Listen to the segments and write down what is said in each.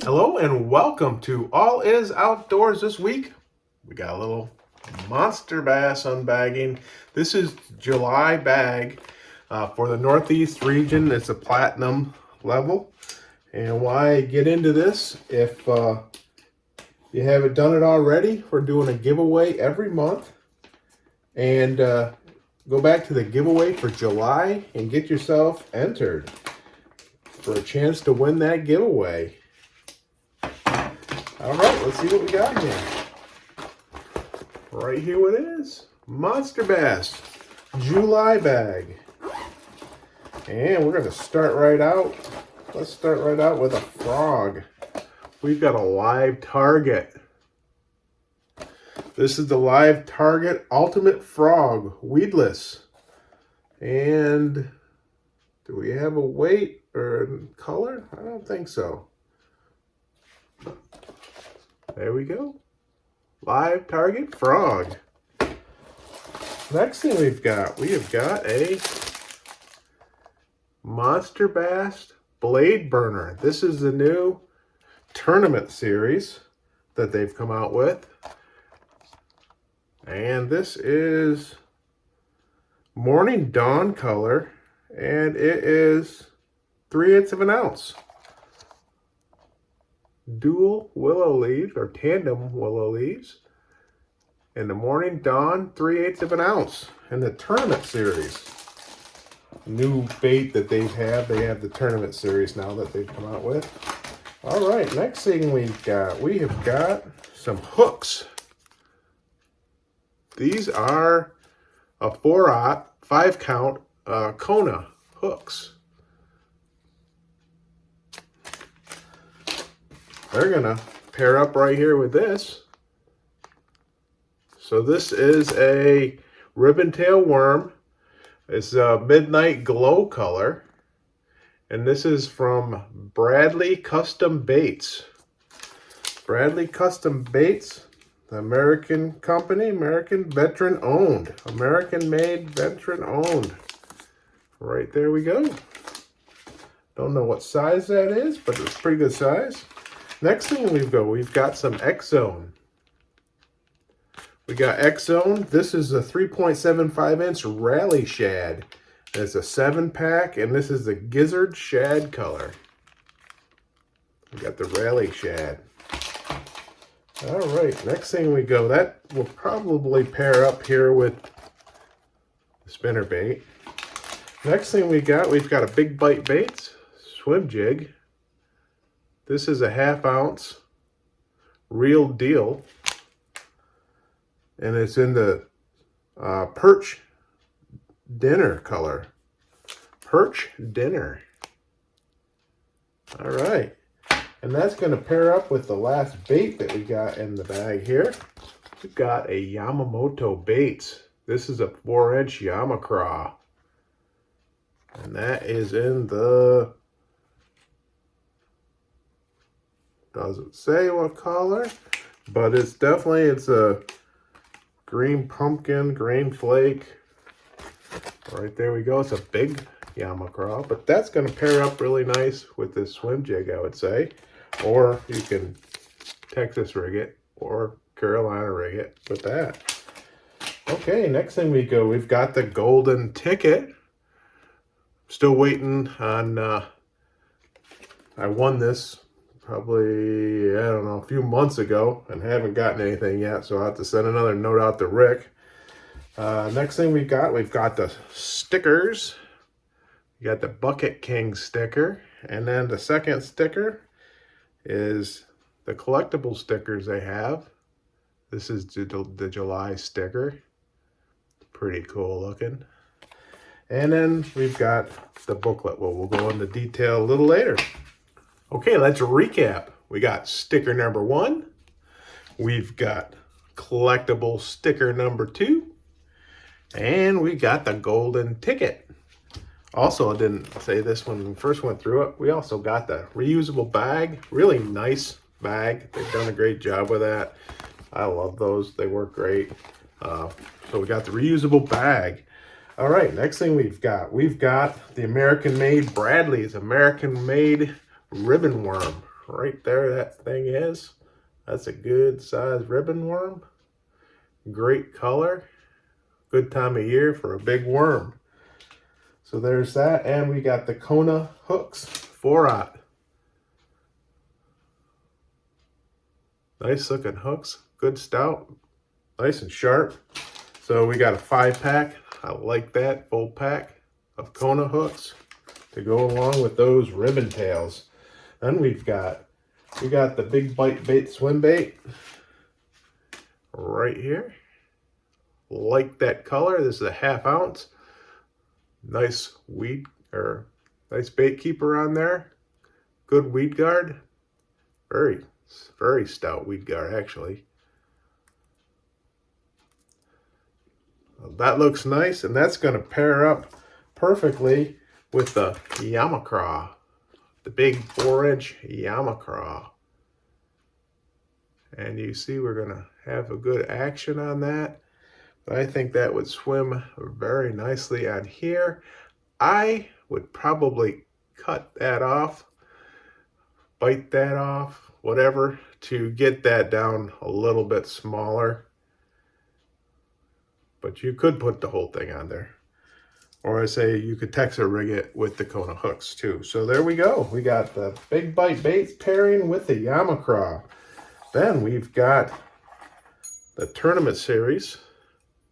Hello and welcome to All Is Outdoors. This week we got a little monster bass unbagging. This is July bag for the Northeast region. It's a platinum level. And why get into this? If you haven't done it already, we're doing a giveaway every month. And go back to the giveaway for July and get yourself entered for a chance to win that giveaway. All right, let's see what we got here. Right here what it is. Monster Bass July bag. And we're gonna start right out. Let's start right out with a frog. We've got a live target. This is the live target ultimate frog, weedless. And do we have a weight or color? I don't think so. There we go. Live target frog. Next thing we have got a Monster Bass Blade Burner. This is the new tournament series that they've come out with. And this is Morning Dawn color, and it is 3/8 of an ounce. Dual willow leaves or tandem willow leaves. And the Morning Dawn 3/8 of an ounce in the tournament series. New bait that they have the tournament series now that they've come out with. All right, next thing we have got some hooks. These are a 4/0 5-count Kona hooks. They're gonna pair up right here with this. So this is a ribbon tail worm. It's a midnight glow color. And this is from Bradley Custom Baits. Bradley Custom Baits, the American company, American veteran owned. American made, veteran owned. Right there we go. Don't know what size that is, but it's pretty good size. Next thing we've got some Xzone. We got Xzone. This is a 3.75-inch rally shad. It's a 7-pack, and this is the gizzard shad color. We got the rally shad. All right, next thing that will probably pair up here with the spinnerbait. Next thing we've got a Big Bite Baits swim jig. This is a 1/2 ounce real deal. And it's in the perch dinner color. Perch dinner. All right. And that's going to pair up with the last bait that we got in the bag here. We've got a Yamamoto baits. This is a 4-inch Yama Craw. And that is in the... doesn't say what color, but it's a green pumpkin, green flake. Right there we go. It's a big Yama Craw, but that's going to pair up really nice with this swim jig, I would say. Or you can Texas rig it or Carolina rig it with that. Okay, next thing we've got the golden ticket. Still waiting on, I won this probably, I don't know, a few months ago and haven't gotten anything yet, so I'll have to send another note out to Rick. Next thing we've got the stickers. We got the Bucket King sticker, and then the second sticker is the collectible stickers they have. This is the July sticker. Pretty cool looking. And then we've got the booklet. Well, we'll go into detail a little later. Okay, let's recap. We got sticker number 1. We've got collectible sticker number 2. And we got the golden ticket. Also, I didn't say this when we first went through it. We also got the reusable bag. Really nice bag. They've done a great job with that. I love those. They work great. So we got the reusable bag. All right, next thing we've got the American-made Bradley's American-made ribbon worm right there that thing is. That's a good sized ribbon worm. Great color. Good time of year for a big worm. So there's that, and we got the Kona hooks, 4-aught. Nice looking hooks, good stout, nice and sharp. So we got a 5-pack. I like that, full pack of Kona hooks to go along with those ribbon tails. Then we got the big bite bait swim bait right here. Like that color. This is a 1/2 ounce. Nice nice bait keeper on there. Good weed guard. Very stout weed guard actually. That looks nice, and that's going to pair up perfectly with the Yama Craw, the big 4-inch Yama Craw. And you see we're going to have a good action on that. But I think that would swim very nicely on here. I would probably cut that off, bite that off, whatever, to get that down a little bit smaller. But you could put the whole thing on there. Or I say you could Texas rig it with the Kona hooks too. So there we go. We got the big bite bait pairing with the Yama Craw. Then we've got the tournament series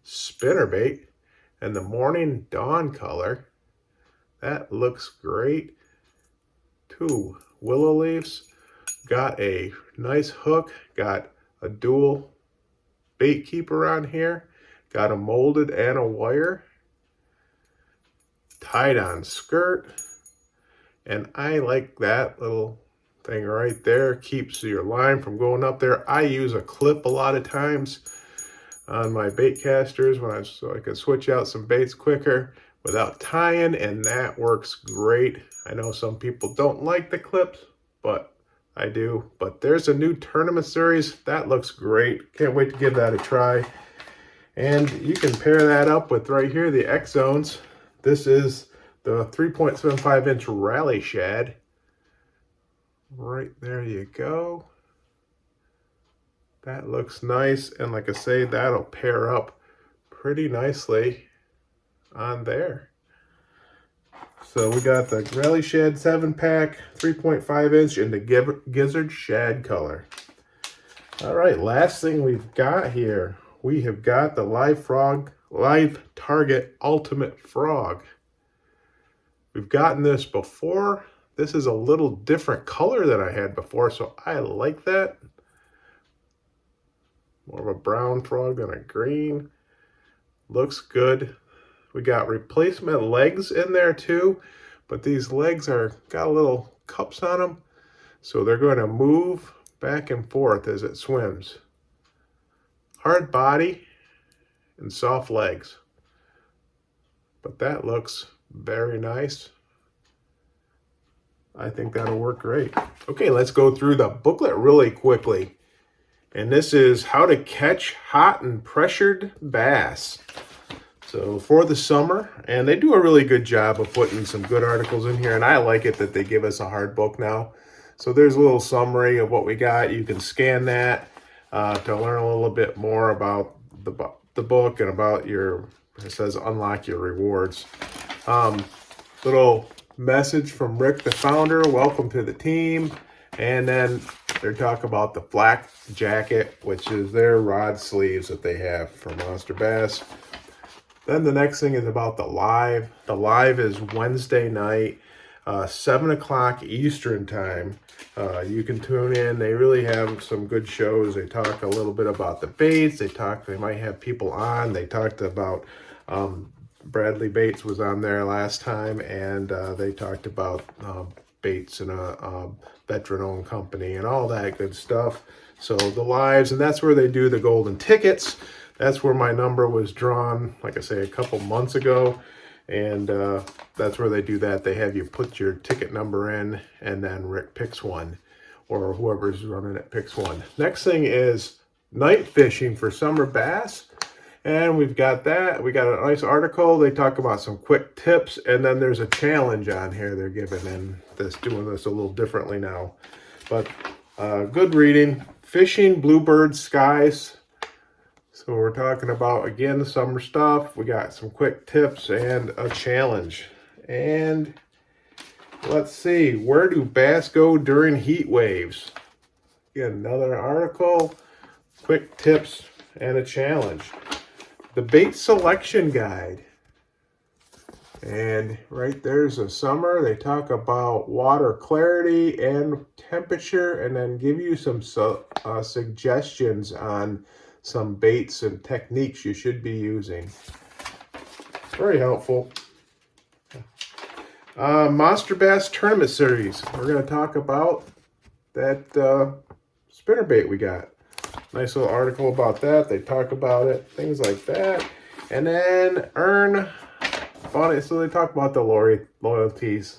spinnerbait and the morning dawn color. That looks great. 2 willow leaves. Got a nice hook. Got a dual bait keeper on here. Got a molded and a wire. Tied on skirt. And I like that little thing right there. Keeps your line from going up there. I use a clip a lot of times on my bait casters so I can switch out some baits quicker without tying, and that works great. I know some people don't like the clips, but I do. But there's a new tournament series. That looks great. Can't wait to give that a try. And you can pair that up with right here, the Xzones. This is the 3.75-inch Rally Shad. Right there you go. That looks nice. And like I say, that'll pair up pretty nicely on there. So we got the Rally Shad 7-pack, 3.5-inch in the Gizzard Shad color. All right, last thing we've got here. We have got the Live Target Ultimate Frog. We've gotten this before. This is a little different color than I had before, so I like that. More of a brown frog than a green. Looks good. We got replacement legs in there too, but these legs got little cups on them, so they're going to move back and forth as it swims. Hard body and soft legs. But that looks very nice. I think that'll work great. Okay, let's go through the booklet really quickly. And this is how to catch hot and pressured bass. So for the summer, and they do a really good job of putting some good articles in here, and I like it that they give us a hard book now. So there's a little summary of what we got. You can scan that to learn a little bit more about the book and about it says unlock your rewards. Little message from Rick, the founder, welcome to the team. And then they're talking about the flak jacket, which is their rod sleeves that they have for Monster Bass. Then the next thing is about the live. The live is Wednesday night, 7 o'clock Eastern time. You can tune in. They really have some good shows. They talk a little bit about the baits. They might have people on. They talked about Bradley Bates was on there last time, and they talked about baits and a veteran-owned company and all that good stuff. So the lives, and that's where they do the golden tickets. That's where my number was drawn, like I say, a couple months ago. And that's where they do that. They have you put your ticket number in, and then Rick picks one, or whoever's running it picks one. Next thing is night fishing for summer bass. And we've got that. We got a nice article. They talk about some quick tips, and then there's a challenge on here they're giving, and doing this a little differently now. But good reading. Fishing, bluebird, skies. So we're talking about, again, summer stuff. We got some quick tips and a challenge. And let's see, where do bass go during heat waves? Again, another article, quick tips and a challenge. The bait selection guide. And right there's a summer. They talk about water clarity and temperature, and then give you some suggestions on some baits and techniques you should be using. Very helpful. Monster Bass Tournament Series. We're going to talk about that spinnerbait we got. Nice little article about that. They talk about it, things like that. And then earn funny. So they talk about the loyalties.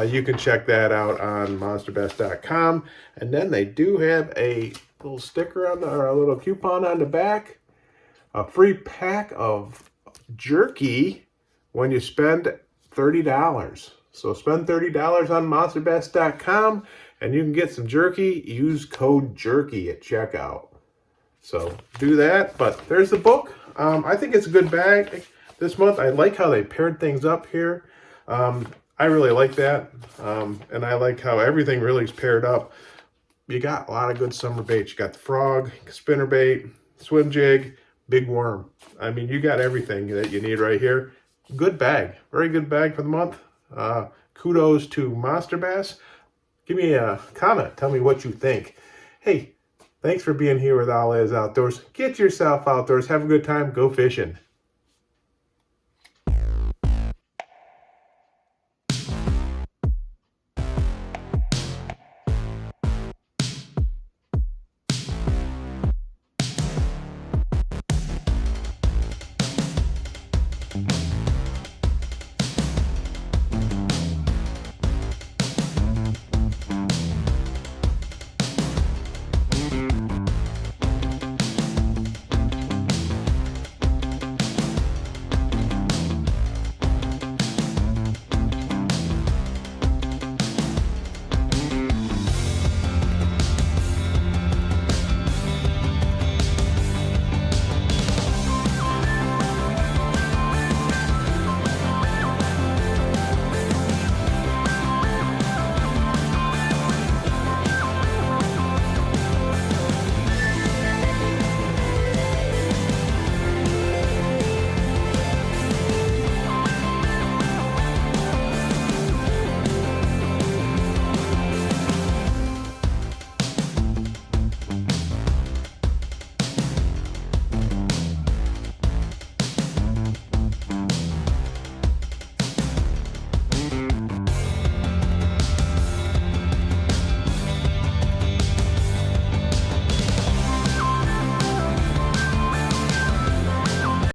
You can check that out on monsterbass.com. And then they do have a little sticker on or a little coupon on the back. A free pack of jerky when you spend $30. So spend $30 on monsterbass.com and you can get some jerky. Use code JERKY at checkout. So do that. But there's the book. I think it's a good bag this month. I like how they paired things up here. I really like that. And I like how everything really is paired up. You got a lot of good summer baits. You got the frog, spinnerbait, swim jig, big worm. I mean, you got everything that you need right here. Good bag. Very good bag for the month. Kudos to Monster Bass. Give me a comment. Tell me what you think. Hey, thanks for being here with All Is Outdoors. Get yourself outdoors. Have a good time. Go fishing.